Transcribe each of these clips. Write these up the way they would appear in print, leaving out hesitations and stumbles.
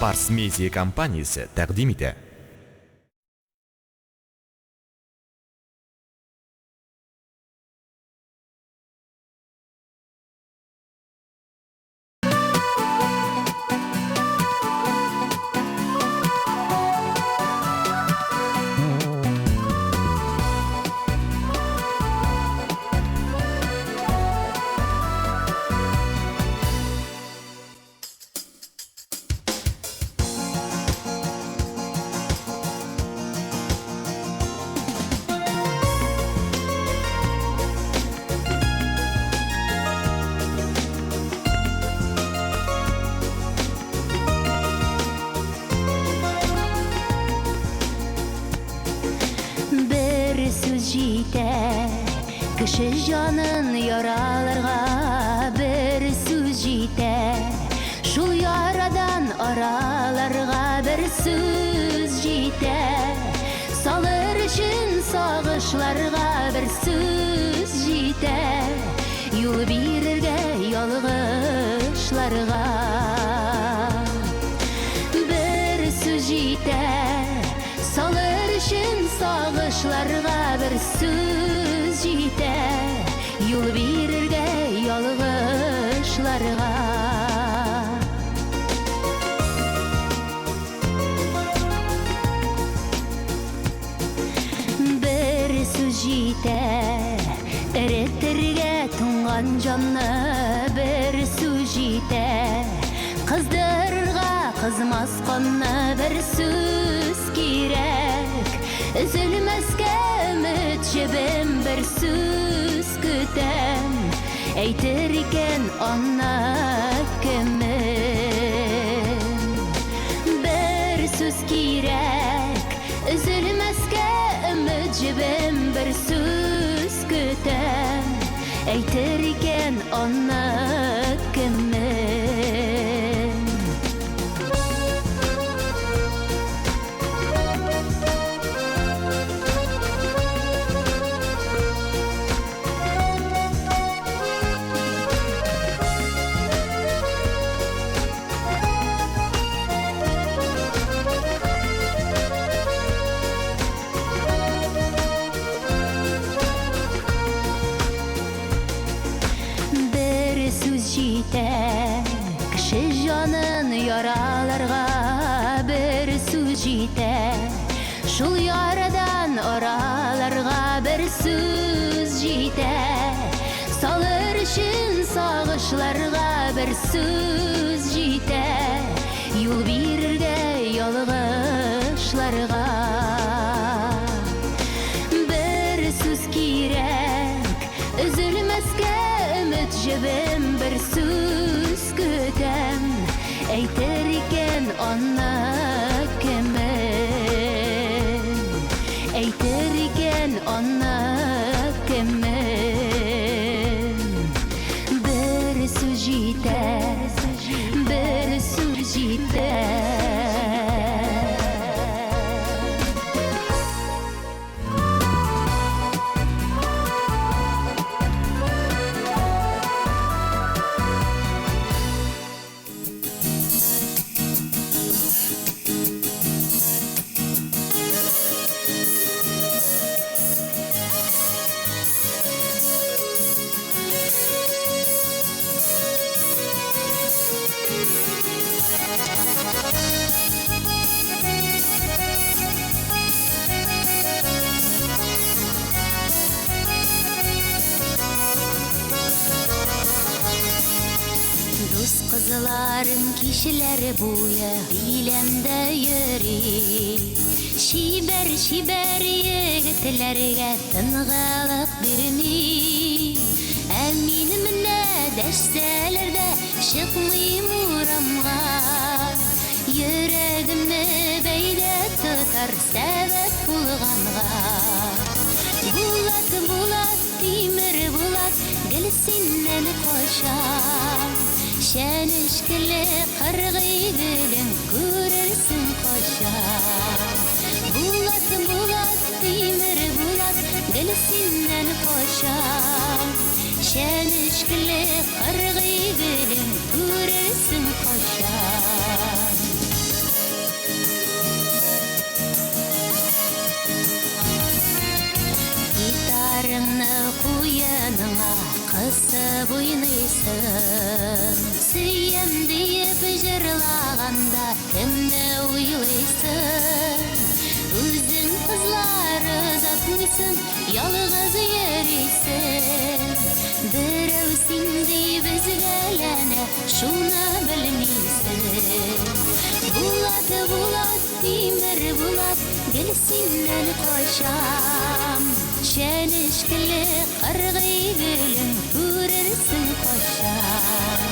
Барс Медиа компаниясы тәкъдим итә. Кіші жанын яраларға бір сөз жетер. Шул ярадан араларға бір сөз жетер. Салыр үшін сағышларға бір сөз жетер. Юл берерге ялғышларға бір сөз жетер. Салыр үшін сағышларға бір сөз жетер. Юл берерге ялғышларға бір сөз жетер. Іреттерге тұнған жанны бір сөз жетер. Қыздырға қызмас қонны бір сөз керек. Üzülmezke ümit жебем bir söz kütem. Eytirken ona kemim bir söz kirek. Üzülmezke ümit жебем bir söz kütem. Eytirken ona kemim Кіші жанын яраларға бір сөз жетер. Шул ярадан араларға бір сөз жетер. Салыр үшін сағышларға бір сөз жетер. Юл берерге ялғышларға бір сөз керек. Üzülmezke ümit жебем bir söz kütem. Eytirken ona kemim. Eytirken ona kemim bir söz yeter. Bir söz yeter. Kızlarım kişileri buya bilemde yürü. Şiber şiber yigitlerge tıngalık birmi. Eminim ne deştelerde çıkmayım uğramga. Yüreğimni beyle tutar sebep bulganga. Bulat bulat demir bulat gelsinden koşar. Şen işkili kırgıy gülün görürsün koşar. Bulat bulat demir bulat gelsinden koşar. Şen işkili kırgıy gülün görürsün koşar. Ана куяныңа қысып ойнайсың, сүйем дейіп жырлағанда кімді ойлайсың? Өзің қызлары затмайсың, ялғыз ерейсің. Біреу сендей бізгәләне, шуны білмейсің. Булат, булат, тимір булат, гел сеннен қашам. Шәнішкілі қырғи гүлін көрерсің қашам.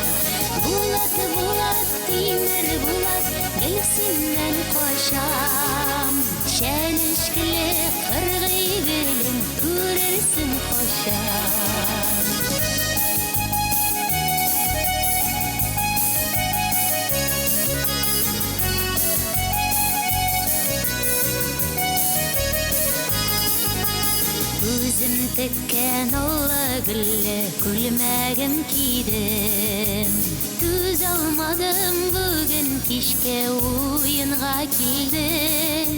Булат, булат, тимір булат, гел сеннен қашам. Шәнішкілі қырғи гүлін көрерсің қашам. Өзім тіккен олы гүлі күлмәгім кейдім. Төз алмадым бүгін кешке ойынға келдім.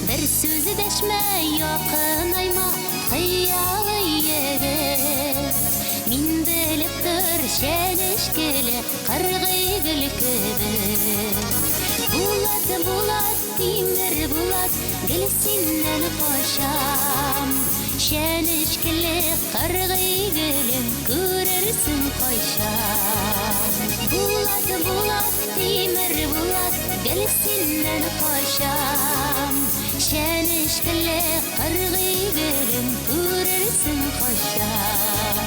Бір сөзі дәшмәй яқынайма қиялы егіз. Мен біліп тұр шәнішкілі қырғи гүл кебіз. Булат, булат, тимір булат, гел сеннен қашам. Шәнішкілі қырғи гүлін көрерсің қашам. Булат, булат, тимір булат, гел сеннен қашам. Шәнішкілі қырғи гүлін көрерсің қашам.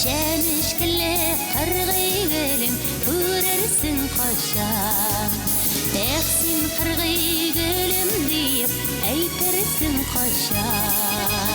Шәнішкілі қырғи гүлін көрерсің қашам. Эх, сен қырғи гүлім дейіп әйтерсің қашам.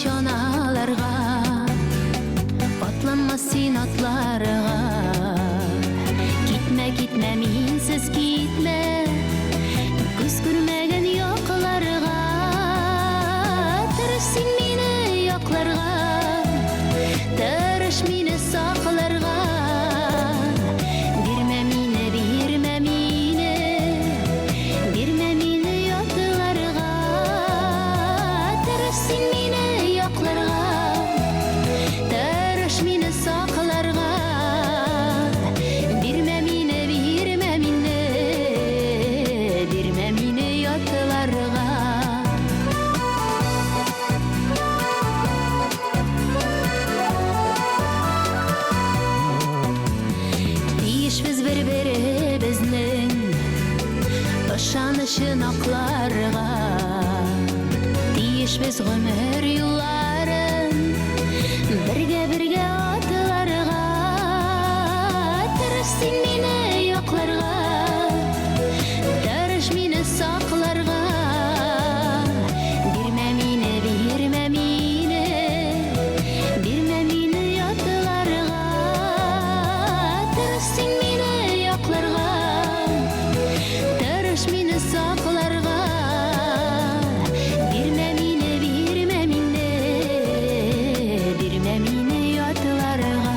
şonalarga, atlanma sen atlarga. Gitme gitme minsiz gitme, göz görmegen yoklarga. Tırış sen meni yoklarga, tırış meni saklarga. Birme meni, birme meni, birme meni yoklarga. Tırış sen meni yoklarga, tırış meni saklarga. Birme meni, birme meni, birme meni yoklarga. Biz bir-birimizning ışanışın aklarga, biz ömür yılların birge atlarga. Tırış sen meni yoklarga, tırış meni saklarga. Birme meni, birme meni, birme meni yoklarga. Tırış sen meni yoklarga, tırış meni saklarga. Birme meni, birme meni, birme meni yoklarga.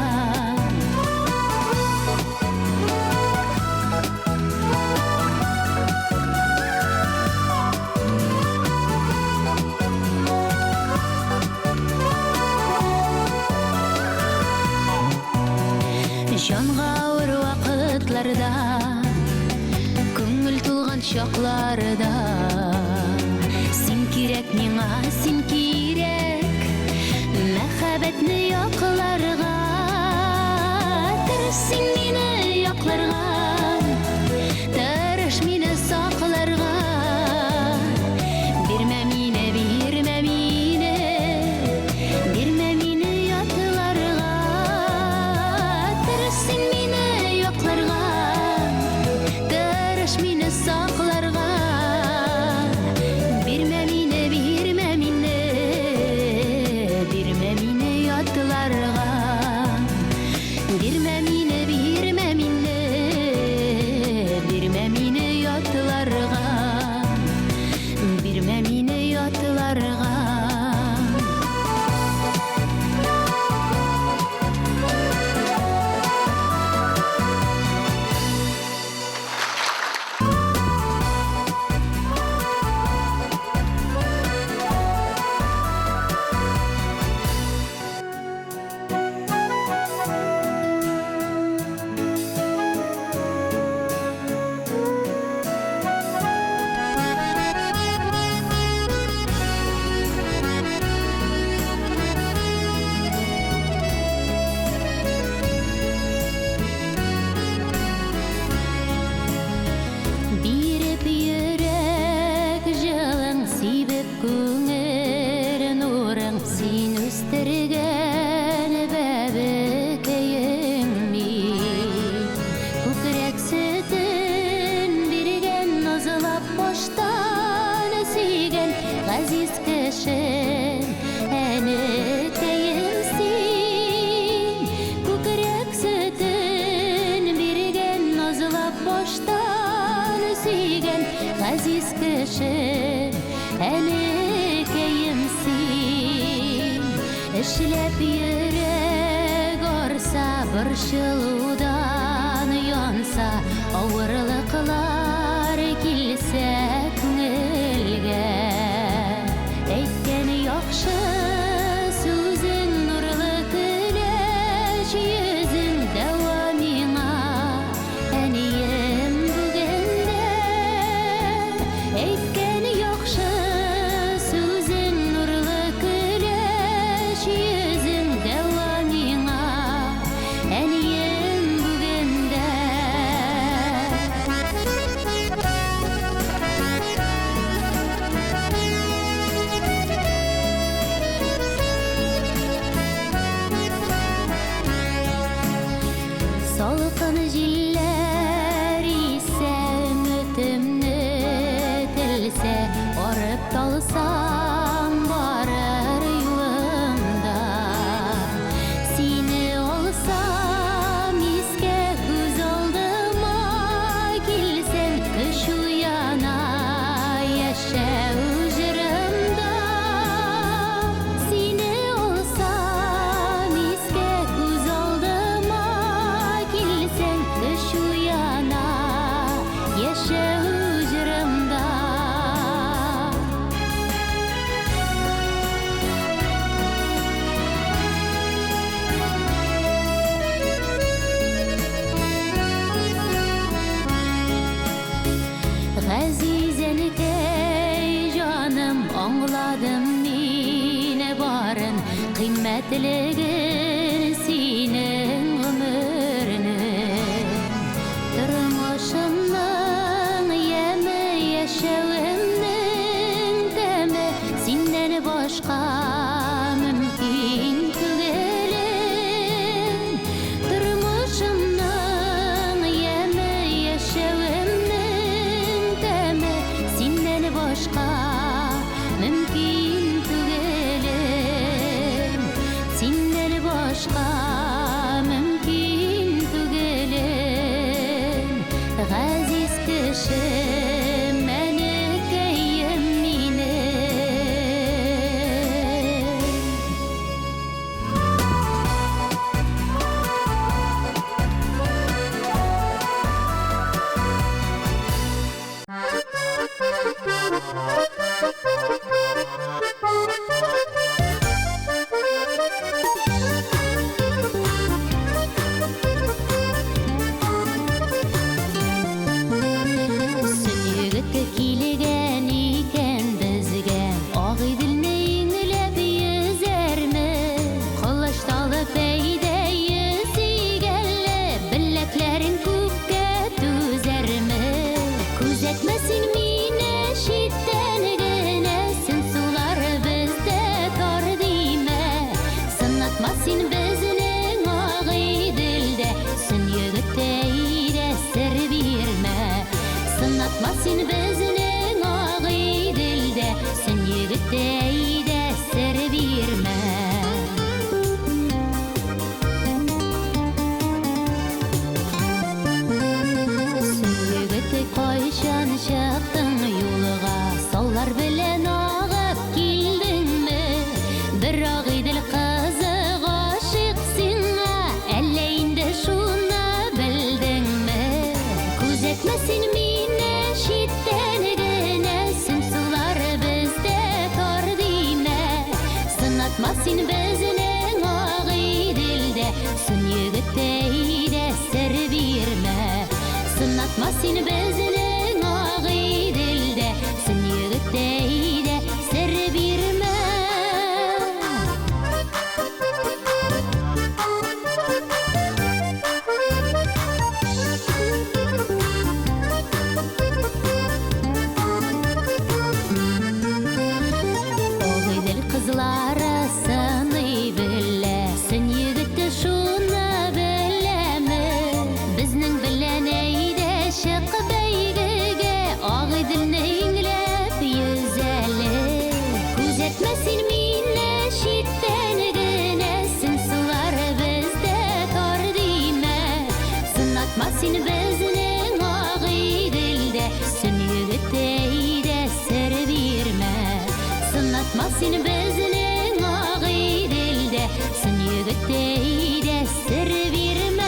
Жанға ауыр вақытларда, көңіл толған шоқларда, сен керек миңа, сен керек мәхәббәтне яқларға. Тырыш сен мені яқларға, тырыш мені сақларға. Бірмә мені, бірмә мені, бірмә мені ятларға. Тырыш сен мені яқларға, тырыш мені сақларға. Бірмә мені, бірмә мені, бірмә мені ятларға. Бірмә мені, бірмә мені, бірмә мені ятларға. Бірмә мені ятларға. Биреп йөрәк җылың сибеп күңел нурың, син үстергән бәбекәем мин. Күкрәк сөтен биргән, назлап баштан сөйгән газиз кешем, әнекәем син. Күкрәк сөтен биргән, назлап баштан сөйгән газиз кешем, әнекәем син. Эшләп йөрәк арса, борчылудан янса, авырлыклар килсә күңелгә. Әйткән яхшы сүзең, нурлы көләч йөзең, дәва миңа, әнием бүгендә. Әйткән яхшы сүзең, нурлы көләч йөзең, дәва миңа, әнием бүгендә. Газизенекей жаным аңладым мine барын кыйммәтлеген синең гомернең Тормышымның яме яшәвемнең тәме синнән башка мөмкин түгел Тормышымның яме яшәвемнең тәме синнән башка мөмкин түгел Синнән башка мөмкин түгел Газиз кешем мәнекәем минем Сөтегітті килеген икен бізге Ақ иділні еңілеп езерме Қылышталы пәйді езігелі Біләклерін көкке түзерме Күзетмесін мені шиттен генесін Сулар бізді тор дейме Сынатмасын біздің ақ иділді Сүн егіттейді сір берме Сынатмасын біздің ақ иділді Сүн егіттейді сір берме Сүнгіті қойшан шықтың юлыға Саллар білен ағып келдің ме Бір ақ иділ қызы ғашық сіңа Әлі енді шуна білдің ме Күзетмесін мені шиттен генесін Сулар бізді тор дейме Сынатмасын біздің ақ иділді Сүн егіттейді сір берме Сынатмасын біздің ақ иділді Сүн егіттейді сір берме Ақ иділ қызлары сыный білі Сүн егітті шуны білемі Біздің білен әйді шық бәйгіге Ақ иділні еңілеп езәлі Күзетмесін мені шиттен генесін Сулар бізді тор дейме Сынатмасын біздің ақ иділді Сүн егіттейді сір берме Сынатмасын біздің ақ иділді Сүн егіттейді сір берме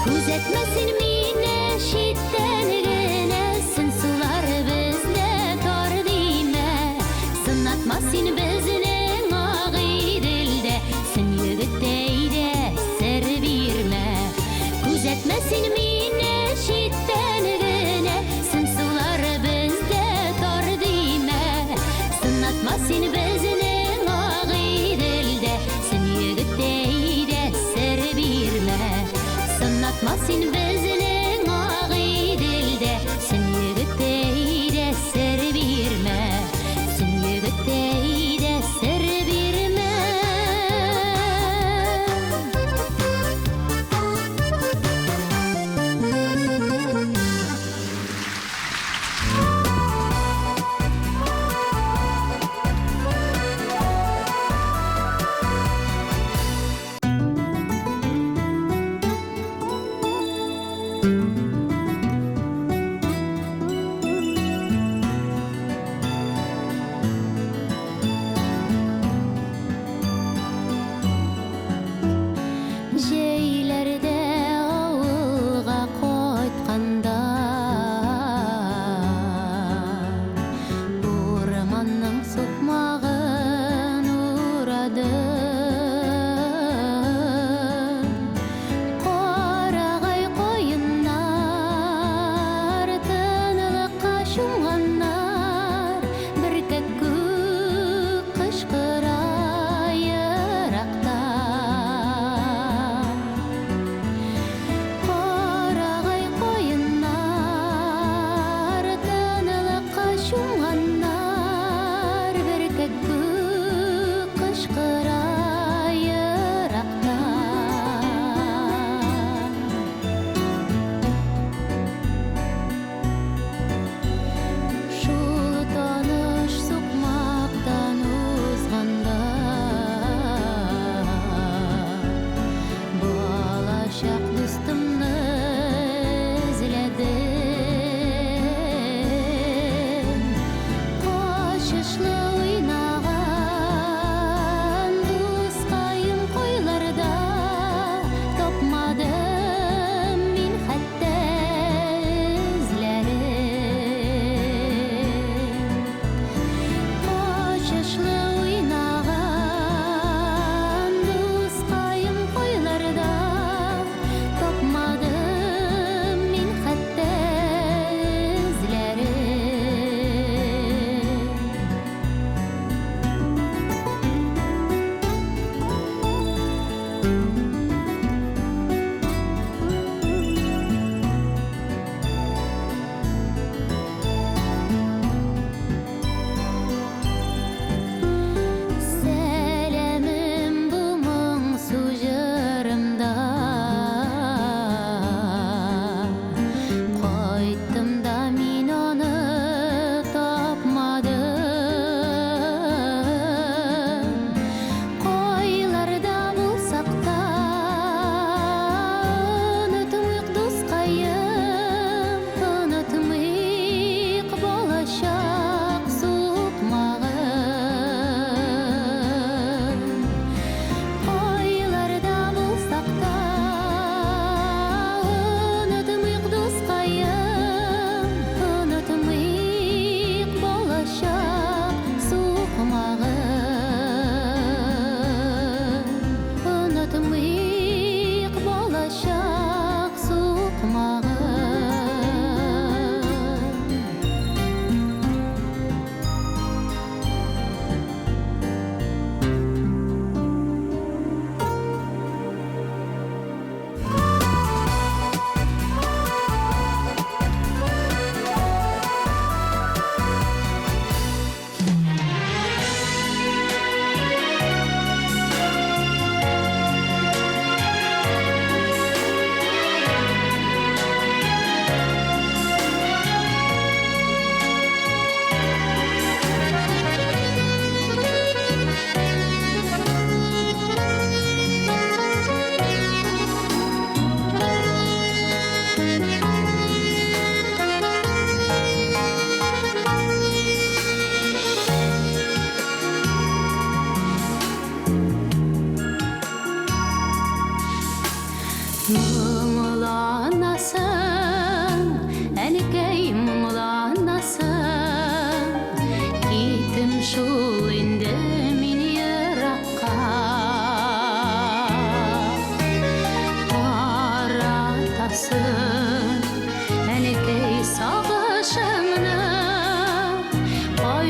Күзетмесін мені шиттен генесін Сулар бізді тор дейме Сынатмасын біздің ақ иділді Сүн егіттейді сір берме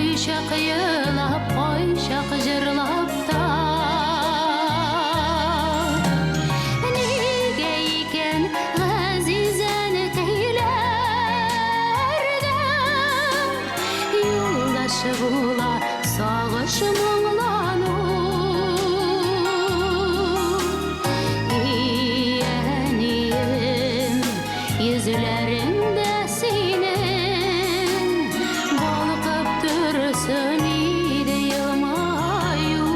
Күйшақ йылап, қойшақ жырлап та. Неге екен ғазизәні көйләргә, юлдашы була сағыш мұңлану. Иәнем, yüzlerinde senin balkıp dursun ide yılmayu.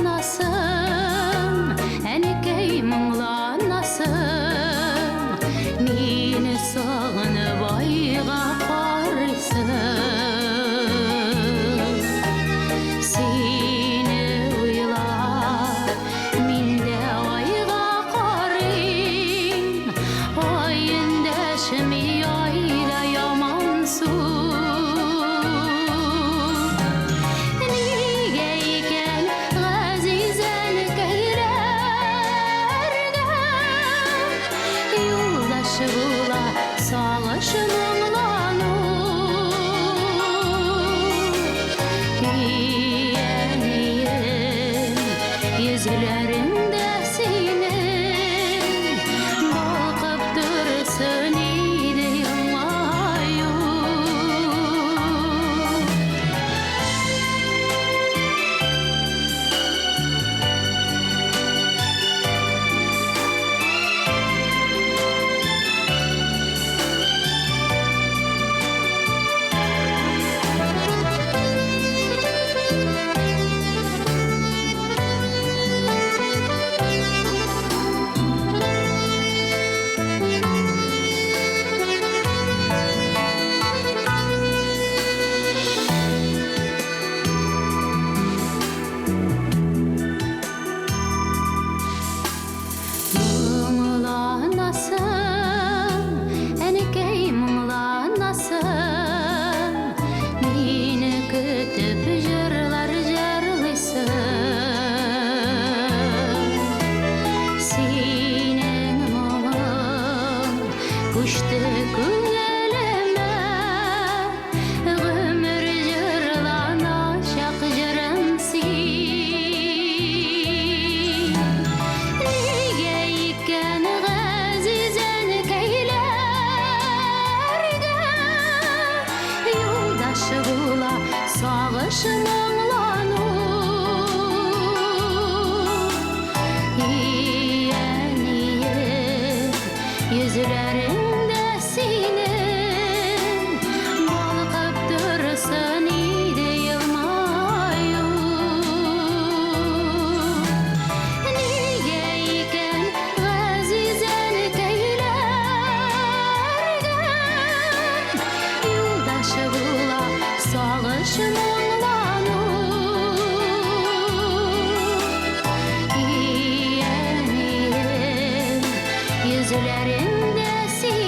Мұңланасың, әнекей мұңланасың, мені сағынып айға қарайсың. Сені ойлап, мен де айға қарайм, айында шыми айда ямансың. Неге екен ғазизәні көйләргә, юлдашы була сағыш мұңлану. Иәнем, yüzlerinde senin balkıp dursun ide yılmayu. Мұңланасың, әнекей мұңланасың, мені күтіп жырлар жырлайсың. Сенің мұңың көшті көңіліме, ғұмыр жырлана шақ жырым сен. Неге екен ғазизәні көйләргә, юлдашы була сағыш мұңлану. Иәнем, yüzlerinde senin balkıp dursun ide yılmayu. Neге екен ғазизәні көйләргә, юлдашы була сағыш мұңлану. Иәнем, yüzlerinde senin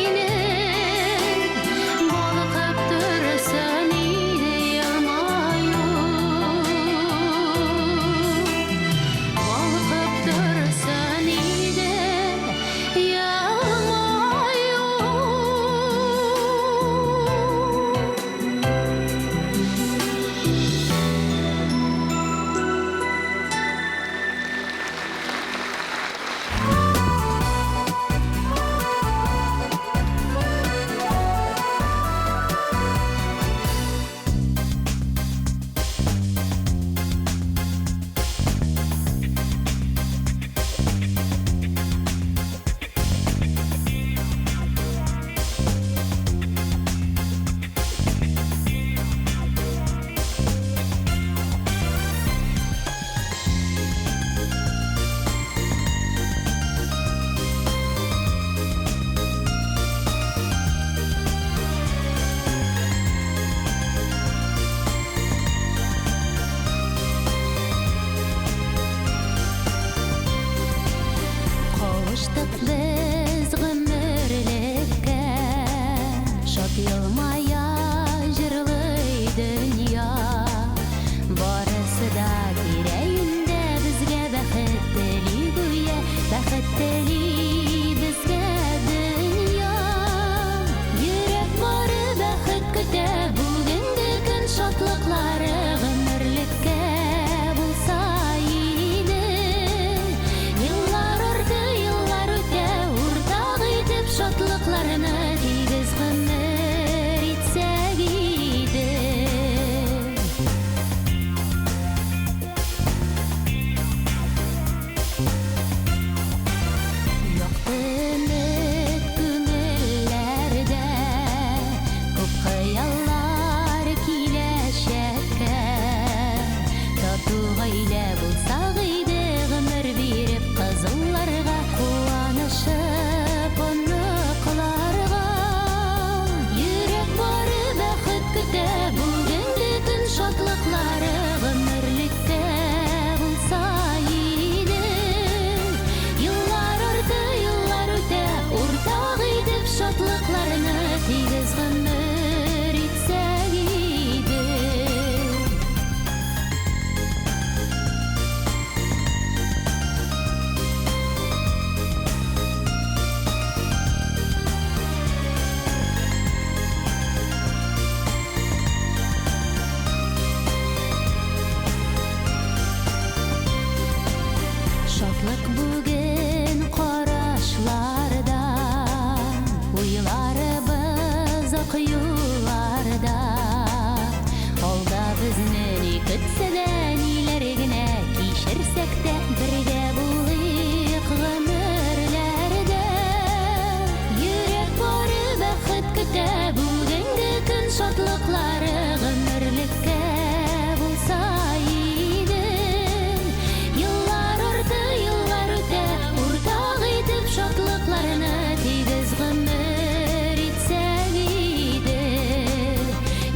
kuyularda. Olda bizni kütseden ilergine kişirsek de birge bulayık ömürlerde. Yürek boru bakıt küte bugünkü gün şatlıkları ömürlükке bulsaydı. Yıllar orta yıllar öte ortak edip şatlıklarını tigiz ömür etseydi.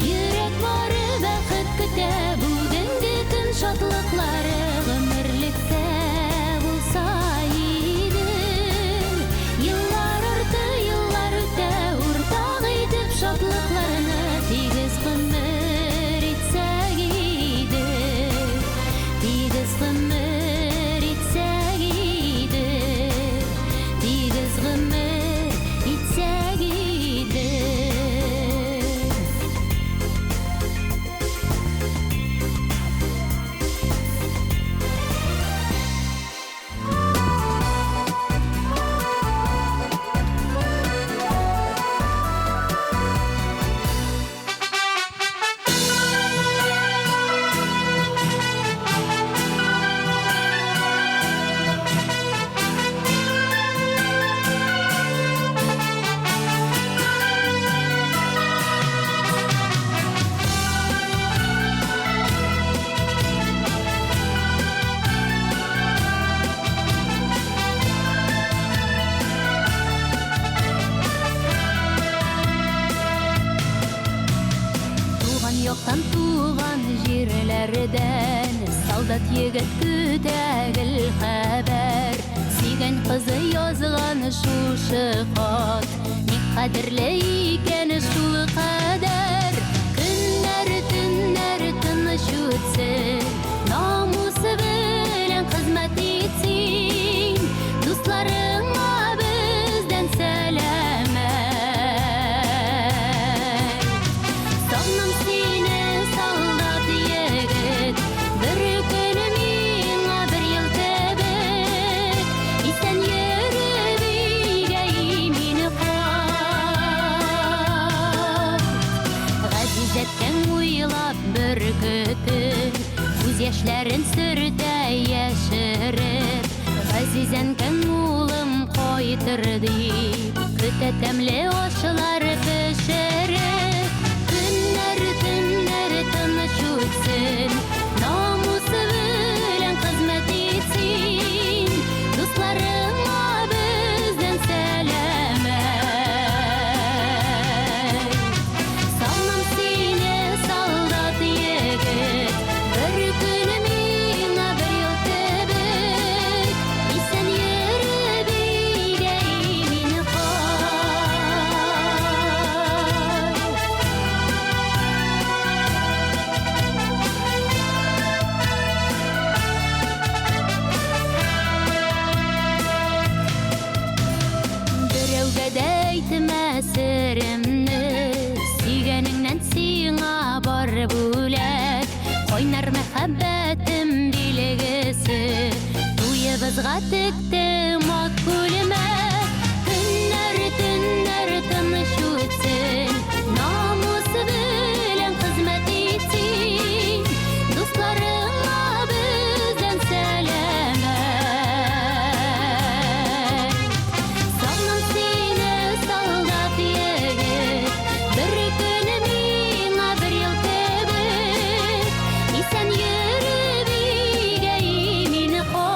Yürek boru bakıt küte bugünkü gün şatlıkları ömürlükte bulsaydı. Yıllar orta yıllar öte ortak edip şatlıklarını tigiz ömür etseydi. Tigiz ömür etseydi. Tigiz ömür etseydi. Tuğan yoktan tuğan jirlerden Saldat yigit kütegil haber Sigen kızı yazgan şu şıfat Ne kadirli iken şu kader Günler tünler tыныş ötsin Namusu bilen hizmet etsin Dostlarına bizden selamet Sanım seni saldat yigit Bir günü mina bir yıl tebek İsen yürü bigeyimini kal Gazizetken uylap bir kütün Göz yaşların sürte yaşırıp Gazizenken ulum koyturdu Küte temli oşlar pişirip Günler tünler tыныş ötsin Namusu bilen hizmet etsin Dostlarına bizden selamet Sanım seni saldat yigit Bir günü mina bir yıl tebek İsen yürü bigeyimini Birevge deytime sirimni Sigeningnen siňa bar bulak Oynar mehabbetim bilgisi Duyybızga tiktim ak kulmek Günler tünler tыныş ötsin Namusu bilen hizmet etsin Dostlarına bizden selamet Sanım seni saldat yigit Bir günü mina bir yıl tebek İsen yürü bigeyimini kal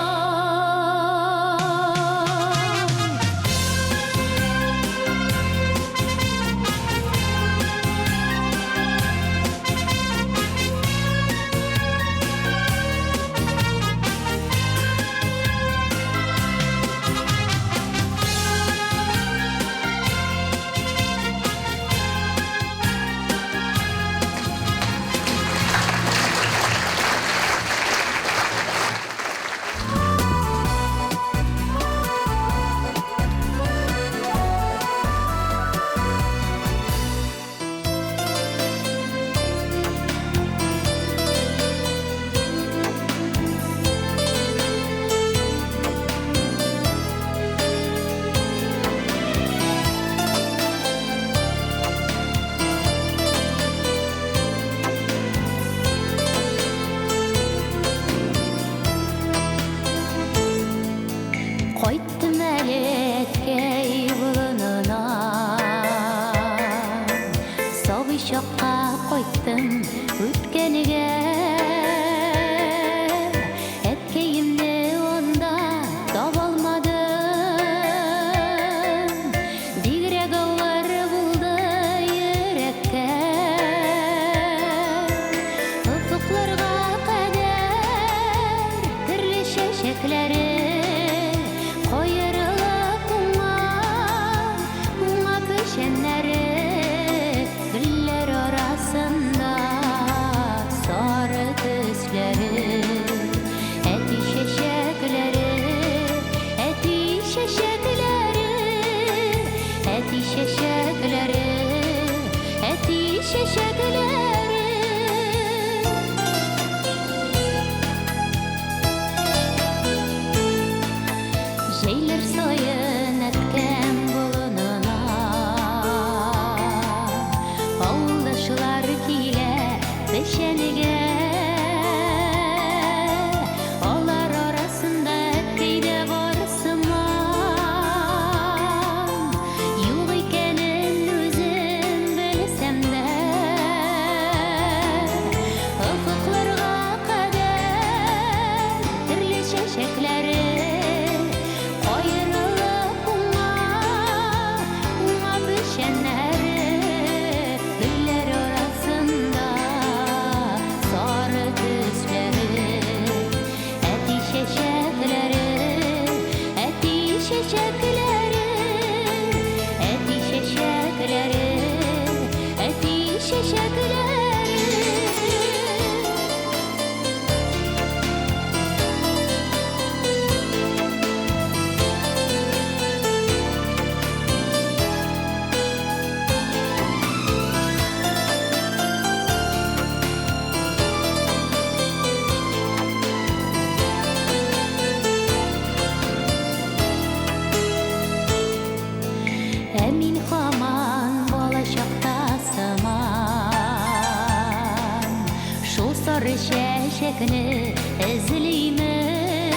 şeşekini izleymen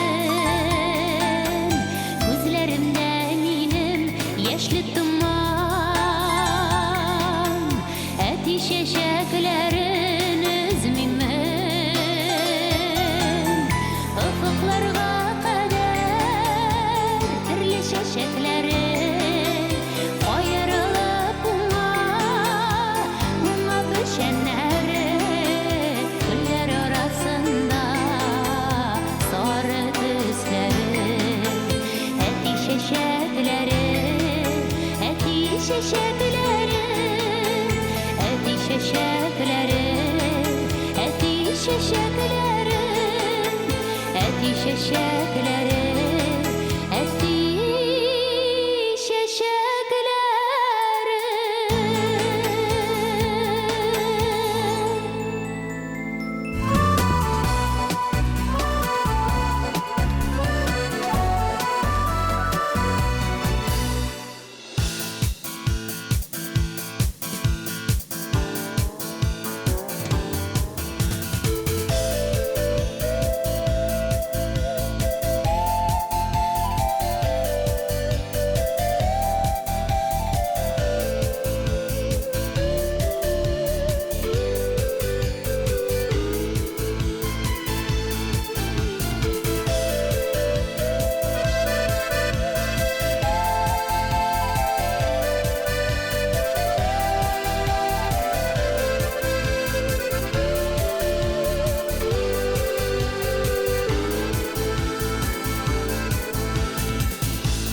gözlerimden inim yaşlı duman eti şeşeklerin izleymen ufuklarga kadar türlü şeşekleri ayrılıp buna düşenleri güller arasında sarı düzleri eti şeşekleri eti şeşekleri eti şeşekleri eti şeşekleri eti şeşekleri eti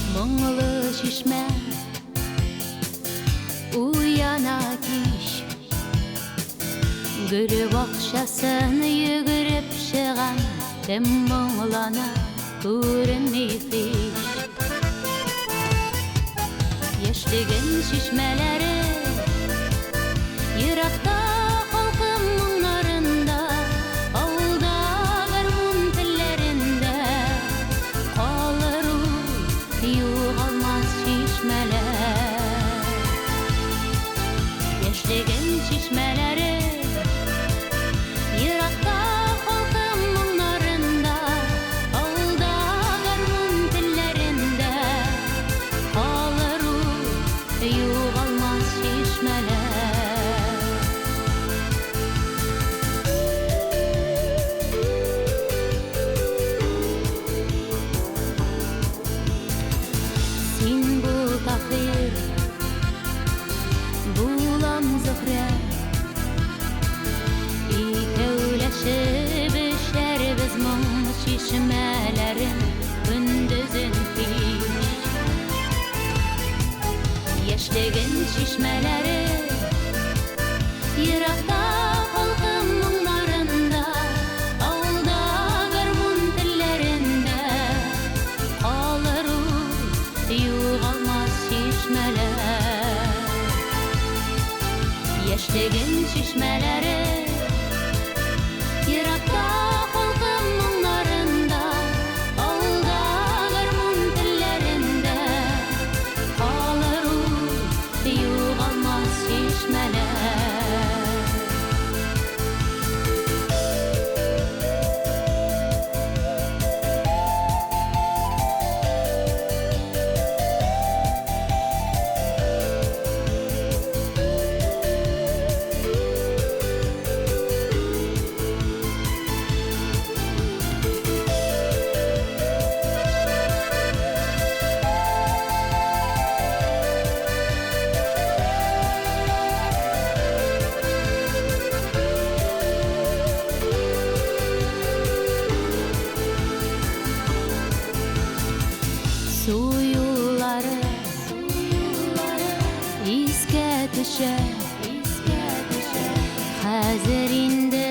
Мұңлы шишмә уяна киш гүлі бақшасын йөгереп шыған кім мұңлана күренмей хиш яшьлеген шишмәләре еракта халкым моңнарында авылда гармун телләрендә калыр югалмас шишмәләр яшьлеген шишмәләре еракта халкым моңнарында авылда гармун телләрендә калыр югалмас шишмәләр Син бул тахир, булам зөһрә икәүләшеп эшләрбез моң шишмәләрен көндезен кич яшьлеген шишмәләре еракта халкым моңнарында авылда гармун телләрендә калыр югалмас шишмәләр яшьлеген шишмәләре еракта халкым моңнарында авылда гармун телләрендә калыр югалмас шишмәләр Су юллары искә төшә хәзер инде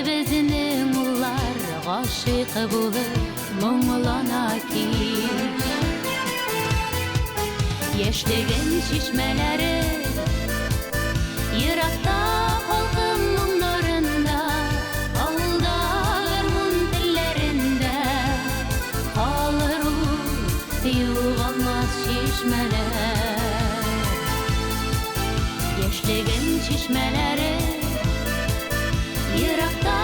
безнең уллар гашыйк булып моңлана кич яшьлеген шишмәләре еракта халкым моңнарында авылда гармун телләрендә калыр югалмас шишмәләр яшьлеген шишмәләре еракта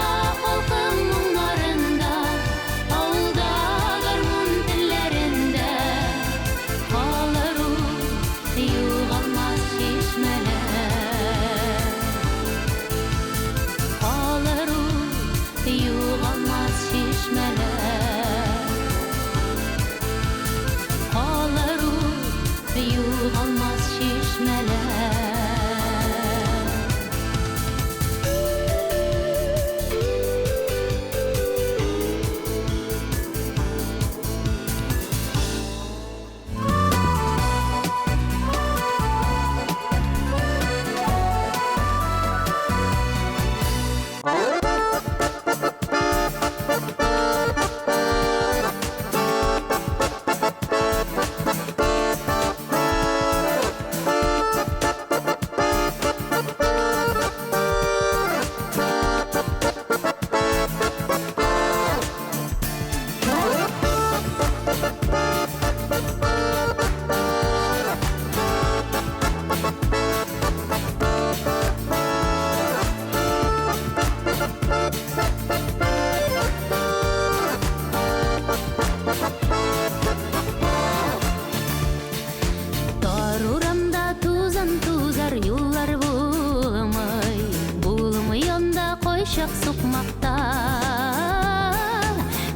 кучак сукмакта.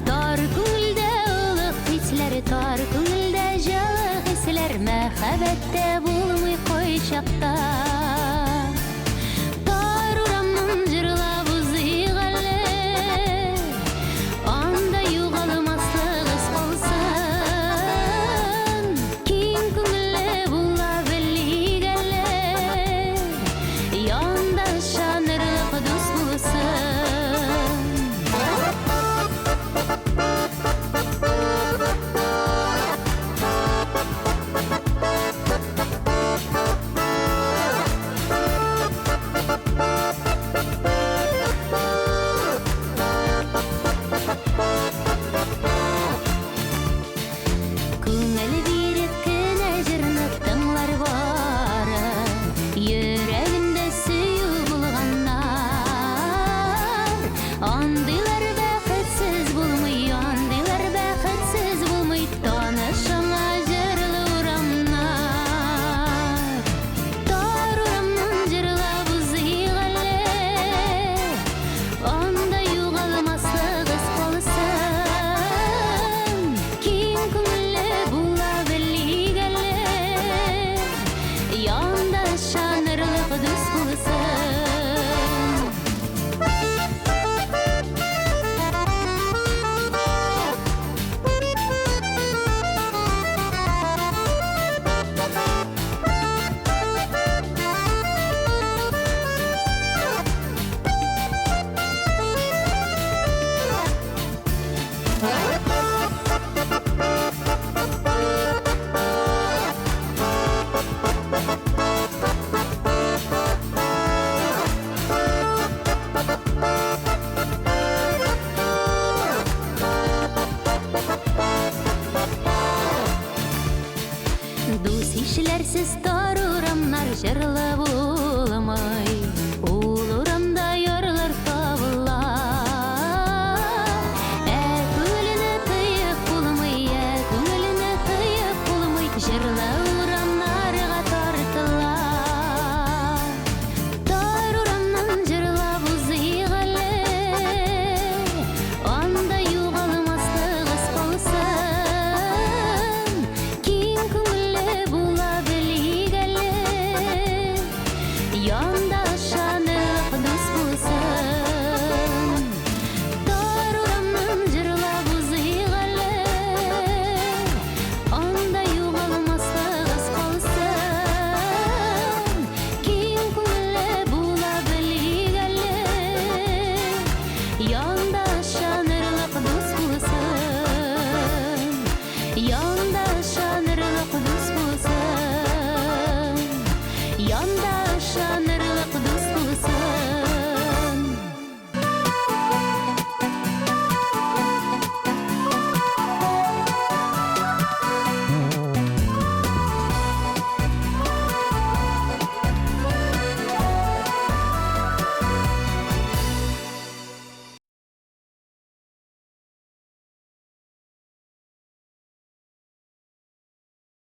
Тар күңелдә улы хисләр, тар күңелдә җылы хисләр, мәхәббәттә булмый кайчакта. Тар урамның җырлап узыйк әле, анда югалмаслык эз калсын. Киң күңелле була белик әле, янда ышанырлык дус булсын. Күңел биреп кенә җырны тыңлар бары, йөрәгендә сөю булганнар. Андыйлар бәхетсез булмый, андыйлар бәхетсез булмый, танышыңа җырлы урамнар. Тар урамның җырлап узыйк әле, анда югалмаслык эз калсын. Киң күңелле була белик әле, янда ышанырлык дус булсын. Дус ишеләрсез тар урамнар җырлап